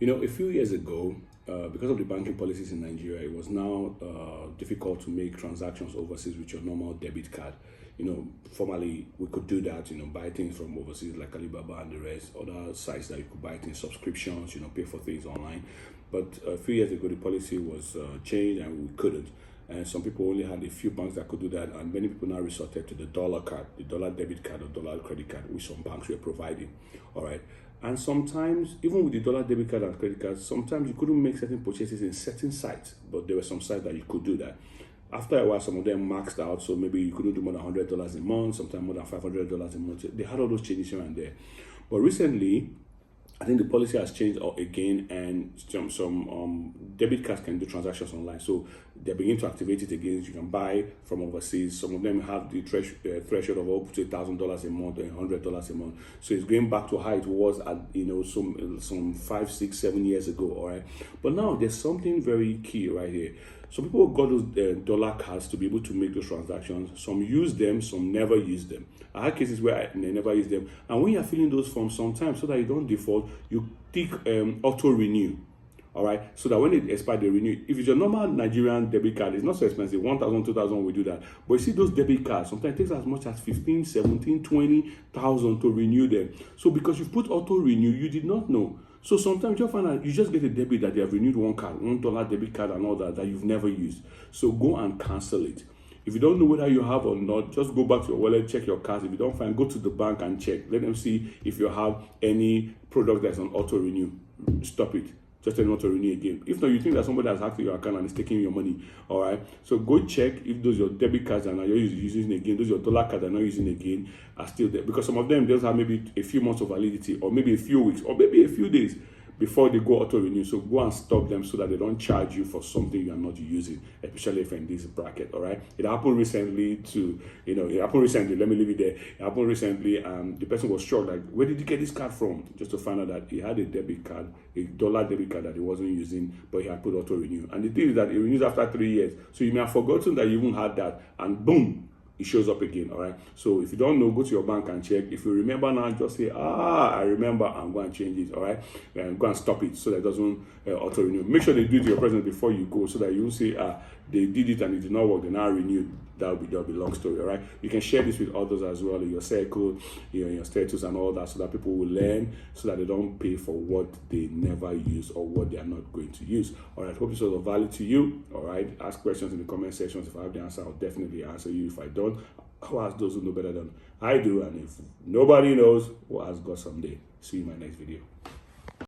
A few years ago, because of the banking policies in Nigeria, it was now difficult to make transactions overseas with your normal debit card. Formerly we could do that, buy things from overseas like Alibaba and the rest, other sites that you could buy things, subscriptions, pay for things online. But a few years ago, the policy was changed and we couldn't. And some people only had a few banks that could do that, and many people now resorted to the dollar card, the dollar debit card or dollar credit card, which some banks were providing. All right. And sometimes, even with the dollar debit card and credit card, sometimes you couldn't make certain purchases in certain sites, but there were some sites that you could do that. After a while, some of them maxed out, so maybe you couldn't do more than $100 a month, sometimes more than $500 a month. They had all those changes here and there. But recently, I think the policy has changed again, and some debit cards can do transactions online. So they begin to activate it again. You can buy from overseas. Some of them have the threshold of up to $1,000 a month or $100 a month. So it's going back to how it was at some 5, 6, 7 years ago. All right, but now there's something very key right here. Some people got those dollar cards to be able to make those transactions. Some use them, some never use them. I had cases where they never use them. And when you're filling those forms, sometimes so that you don't default, you tick auto renew. All right, so that when it expires, they renew. If it's your normal Nigerian debit card, it's not so expensive. 1,000, 2,000 we do that. But you see those debit cards, sometimes it takes as much as 15, 17, 20,000 to renew them. So because you put auto renew, you did not know. So sometimes you'll find out you just get a debit that they have renewed one card, $1 debit card and all that you've never used. So go and cancel it. If you don't know whether you have or not, just go back to your wallet, check your cards. If you don't find, go to the bank and check. Let them see if you have any product that's on auto renew. Stop it. Just tell them not to renew again. If not, you think that somebody has hacked your account and is taking your money. All right. So go check if those your debit cards are not using again, those your dollar cards are not using again, are still there. Because some of them just have maybe a few months of validity, or maybe a few weeks, or maybe a few days before they go auto renew. So go and stop them so that they don't charge you for something you are not using, especially if in this bracket. All right. It happened recently let me leave it there. It happened recently, and the person was shocked, like, where did you get this card from? Just to find out that he had a debit card, a dollar debit card that he wasn't using, but he had put auto renew. And the thing is that it renews after 3 years. So you may have forgotten that you even had that, and boom, it shows up again. All right. So if you don't know, go to your bank and check. If you remember now, just say, I remember, and go and change it. All right. And go and stop it so that it doesn't auto renew. Make sure they do it to your president before you go, so that you won't say, they did it and it did not work, they now renewed. That'll be a long story. All right. You can share this with others as well in your circle, in your status and all that, so that people will learn, so that they don't pay for what they never use or what they are not going to use. All right. Hope this was of value to you. All right. Ask questions in the comment sections. If I have the answer, I'll definitely answer you. If I don't, I'll ask those who know better than I do. And if nobody knows, we'll ask God someday. See you in my next video.